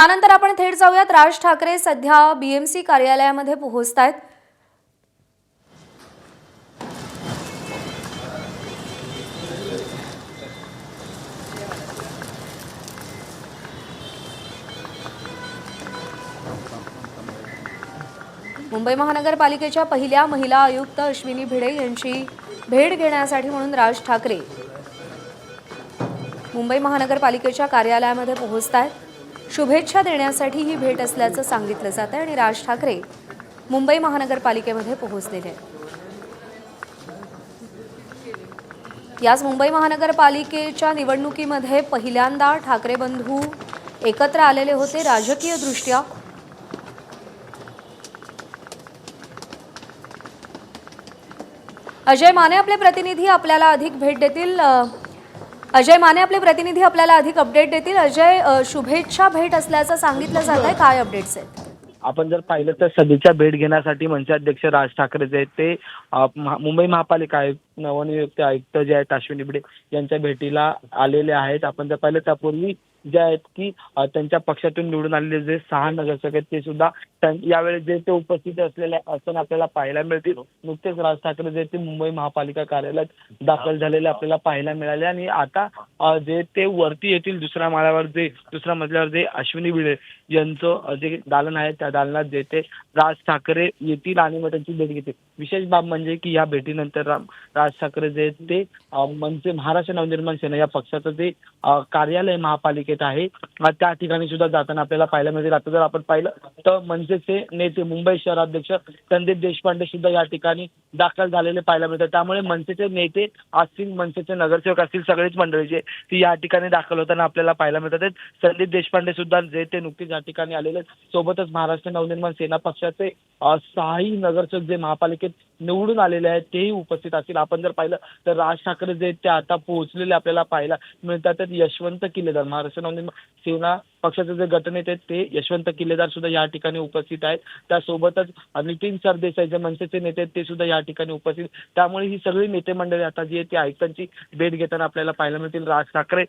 त्यानंतर आपण थेट जाऊयात, राज ठाकरे सध्या बीएमसी कार्यालयामध्ये पोहोचतायत। मुंबई महानगरपालिकेच्या पहिल्या महिला आयुक्त अश्विनी भिडे यांची भेट घेण्यासाठी म्हणून राज ठाकरे मुंबई महानगरपालिकेच्या कार्यालयामध्ये पोहोचतायत। शुभेच्छा देण्यासाठी ही भेट असल्याचं सांगितलं जातं आणि राज ठाकरे मुंबई महानगरपालिकेमध्ये पोहोचलेले आहेत। याच मुंबई महानगरपालिकेच्या निवडणुकीमध्ये पहिल्यांदा ठाकरे बंधू एकत्र आलेले होते राजकीय दृष्ट्या। अजय माने आपले प्रतिनिधी आपल्याला अधिक भेट देतील। अजय माने आपले प्रतिनिधी आपल्याला अधिक अपडेट देतील। अजय, शुभेच्छा भेट असल्याचं सांगितलं जातंय, काय अपडेट्स आहेत? आपण जर पाहिलं तर सदिच्छा भेट घेण्यासाठी मनसे अध्यक्ष राज ठाकरे जे आहेत ते मुंबई महापालिका आयुक्त नवनियुक्त आयुक्त जे आहेत अश्विनी भिडे यांच्या भेटीला आलेले आहेत। आपण जर पाहिलं त्यापूर्वी जे आहेत की त्यांच्या पक्षातून निवडून आलेले जे 6 नगरसेवक आहेत ते सुद्धा यावेळी जे ते उपस्थित असलेले असताना आपल्याला पाहायला मिळतील। नुकतेच राज ठाकरे जे ते मुंबई महापालिका कार्यालयात दाखल झालेले आपल्याला पाहायला मिळाले आणि आता जे ते वरती येतील दुसऱ्या मजल्यावर जे अश्विनी भिडे यांचं जे दालन आहे त्या दालनात जे ते राज ठाकरे येतील आणि मग त्यांची भेट घेतील। विशेष बाब म्हणजे की या भेटीनंतर राज ठाकरे जे ते मनसे महाराष्ट्र नवनिर्माण सेना या पक्षाचं जे कार्यालय महापालिकेत आहे त्या ठिकाणी सुद्धा जाताना आपल्याला पाहायला मिळेल। आता जर आपण पाहिलं तर मनसेचे नेते मुंबई शहराध्यक्ष संदीप देशपांडे सुद्धा या ठिकाणी दाखल झालेले पाहायला मिळतात। त्यामुळे मनसेचे नेते असतील, मनसेचे नगरसेवक असतील, सगळेच मंडळी जे ती या ठिकाणी दाखल होताना आपल्याला पाहायला मिळतात। संदीप देशपांडे सुद्धा जे ते नुकतीच या ठिकाणी आलेले, सोबतच महाराष्ट्र नवनिर्माण सेना पक्षाचे 6ही नगरसेवक जे महापालिकेत निवडून आलेले आहेत तेही उपस्थित असतील। आपण जर पाहिलं तर राज ठाकरे जे ते आता पोहोचलेले आपल्याला पाहायला मिळतात। यशवंत किल्लेदार महाराष्ट्र नवनिर्माण सेना पक्षाचे जे गटनेते ते यशवंत किल्लेदार सुद्धा या ठिकाणी उपस्थित आहेत। त्यासोबतच नितीन सरदेसाई जे मनसेचे नेते ते सुद्धा या ठिकाणी उपस्थित। त्यामुळे ही सगळी नेते मंडळी आता जी ते आयुक्तांची भेट घेताना आपल्याला पाहायला मिळतील। राज ठाकरे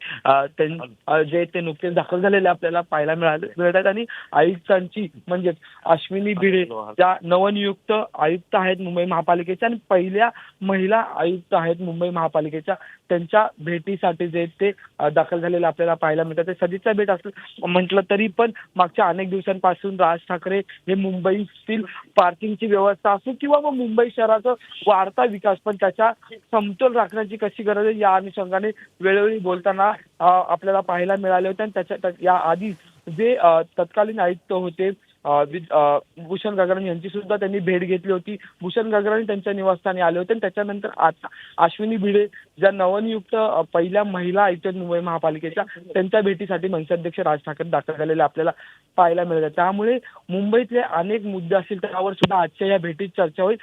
जे ते नुकतेच दाखल झालेले आपल्याला पाहायला मिळतात आणि आयुक्तांची म्हणजे अश्विनी भिडे ज्या नवनियुक्त आयुक्त आहेत मुंबई महापालिकेच्या आणि पहिल्या महिला आयुक्त आहेत मुंबई महापालिकेच्या, त्यांच्या भेटीसाठी जे ते दाखल झालेले आपल्याला पाहायला मिळतात। सदिच्छा भेट असं म्हटलं तरी पण मागच्या अनेक दिवसांपासून राज ठाकरे हे मुंबईतील पार्किंगची व्यवस्था असो किंवा मग मुंबई शहराचा वाढता विकास पण त्याच्या समतोल राखण्याची कशी गरज आहे या अनुषंगाने वेळोवेळी बोलताना आपल्याला पाहायला मिळाले होते। आणि त्याच्या या आधी जे तत्कालीन आयुक्त होते भूषण गगराणी यांची सुद्धा त्यांनी भेट घेतली होती। भूषण गगराणी त्यांच्या निवासस्थानी आले होते आणि त्याच्यानंतर आता अश्विनी भिडे ज्या नवनियुक्त पहिल्या महिला आयुक्त मुंबई महापालिकेच्या त्यांच्या भेटीसाठी मनसे अध्यक्ष राज ठाकरे दाखल झालेले आपल्याला पाहायला मिळतात। त्यामुळे मुंबईतले अनेक मुद्दे असतील त्यावर सुद्धा आजच्या या भेटीत चर्चा होईल।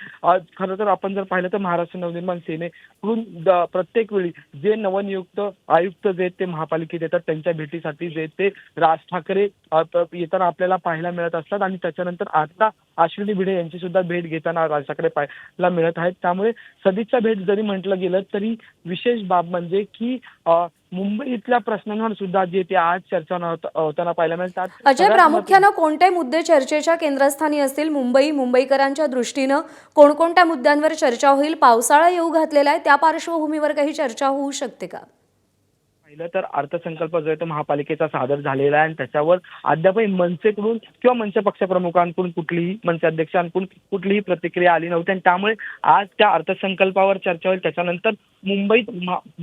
खरं तर आपण जर पाहिलं तर महाराष्ट्र नवनिर्माण सेनेकडून प्रत्येक वेळी जे नवनियुक्त आयुक्त जे ते महापालिकेत येतात त्यांच्या भेटीसाठी जे ते राज ठाकरे येताना आपल्याला पाहायला मिळत असतात आणि त्याच्यानंतर आता अश्विनी भिडे यांची सुद्धा भेट घेताना राज ठाकरे पाहायला मिळत आहेत। त्यामुळे सदिच्छा भेट जरी म्हटलं गेलं तरी विशेष बाब म्हणजे की मुंबईतल्या प्रश्नांवर सुद्धा जे ते आज चर्चा होताना पाहायला मिळतात। अजय, प्रामुख्यानं कोणते मुद्दे चर्चेच्या केंद्रस्थानी असतील? मुंबईकरांच्या दृष्टीनं कोणकोणत्या मुद्द्यांवर चर्चा होईल? पावसाळा येऊ घातलेला आहे, त्या पार्श्वभूमीवर काही चर्चा होऊ शकते का? पाहिलं तर अर्थसंकल्प जो आहे तो महापालिकेचा सादर झालेला आहे आणि त्याच्यावर अद्यापही मनसेकडून किंवा मनसे पक्षप्रमुखांकडून मनसे अध्यक्षांकडून कुठलीही प्रतिक्रिया आली नव्हती आणि त्यामुळे आज त्या अर्थसंकल्पावर चर्चा होईल। त्याच्यानंतर मुंबईत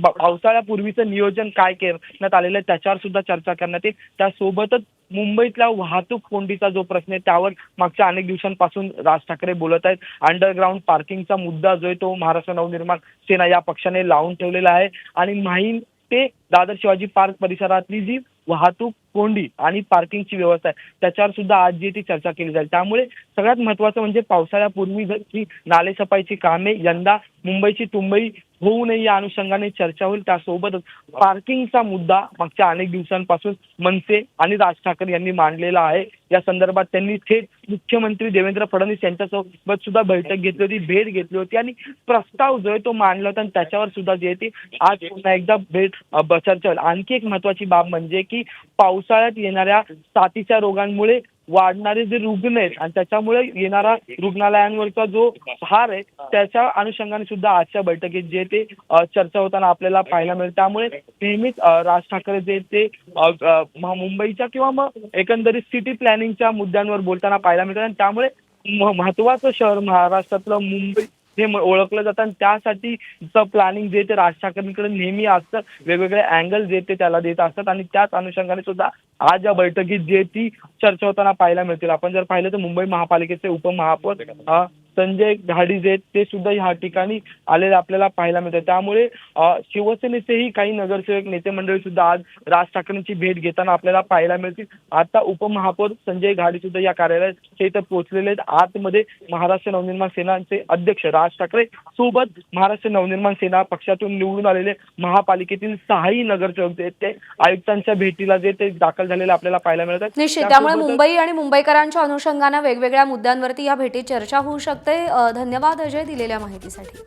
पावसाळ्यापूर्वीचं नियोजन काय करण्यात आलेलं आहे त्याच्यावर सुद्धा चर्चा करण्यात येईल। त्यासोबतच मुंबईतल्या वाहतूक कोंडीचा जो प्रश्न आहे त्यावर मागच्या अनेक दिवसांपासून राज ठाकरे बोलत आहेत। अंडरग्राऊंड पार्किंगचा मुद्दा जो आहे तो महाराष्ट्र नवनिर्माण सेना या पक्षाने लावून ठेवलेला आहे आणि माहीम ते दादर शिवाजी पार्क परिसरातली जी वाहतूक कोंडी आणि पार्किंगची व्यवस्था आहे त्याच्यावर सुद्धा आज जी ती चर्चा केली जाईल। त्यामुळे सगळ्यात महत्त्वाचं म्हणजे पावसाळ्यापूर्वी जी नालेसफाईची कामे यंदा मुंबईची तुंबई होऊ नये या अनुषंगाने चर्चा होईल। त्यासोबतच पार्किंगचा मुद्दा मागच्या अनेक दिवसांपासून मनसे आणि राज ठाकरे यांनी मांडलेला आहे। या संदर्भात त्यांनी थेट मुख्यमंत्री देवेंद्र फडणवीस यांच्यासोबत सुद्धा बैठक घेतली होती, भेट घेतली होती आणि प्रस्ताव जो आहे तो मांडला होता आणि त्याच्यावर सुद्धा जे ती आज पुन्हा एकदा चर्चा होईल। आणखी एक महत्त्वाची बाब म्हणजे की पाऊस पावसाळ्यात येणाऱ्या साथीच्या रोगांमुळे वाढणारे जे रुग्ण आहेत आणि त्याच्यामुळे येणारा रुग्णालयांवरचा जो भार आहे त्याच्या अनुषंगाने सुद्धा आजच्या बैठकीत जे ते चर्चा होताना आपल्याला पाहायला मिळेल. त्यामुळे नेहमीच राज ठाकरे जे ते मुंबईच्या किंवा मग एकंदरीत सिटी प्लॅनिंगच्या मुद्द्यांवर बोलताना पाहायला मिळतात आणि त्यामुळे महत्त्वाचं शहर महाराष्ट्रातलं मुंबई हे ओळखलं जातं आणि त्यासाठीचं प्लॅनिंग जे ते राज ठाकरेंकडे नेहमी असतं. वेगवेगळे अँगल जे ते त्याला देत असतात आणि त्याच अनुषंगाने सुद्धा आज या बैठकीत जे ती चर्चा होताना पाहायला मिळतील. आपण जर पाहिलं तर मुंबई महापालिकेचे उपमहापौर संजय घाडी जे ते सुद्धा ह्या ठिकाणी आलेले आपल्याला पाहायला मिळतात. त्यामुळे शिवसेनेचेही काही नगरसेवक नेते मंडळी सुद्धा आज राज ठाकरेंची भेट घेताना आपल्याला पाहायला मिळतील. आता उपमहापौर संजय घाडी सुद्धा या कार्यालयात इथं पोहोचलेले आहेत. आतमध्ये महाराष्ट्र नवनिर्माण सेनाचे अध्यक्ष राज ठाकरे सोबत महाराष्ट्र नवनिर्माण सेना पक्षातून निवडून आलेले महापालिकेतील 6ही नगरसेवक जे ते आयुक्तांच्या भेटीला जे ते दाखल झालेले आपल्याला पाहायला मिळतात. निश्चित त्यामुळे मुंबई आणि मुंबईकरांच्या अनुषंगाने वेगवेगळ्या मुद्द्यांवरती या भेटीत चर्चा होऊ शकते. धन्यवाद अजय दिलेल्या माहितीसाठी.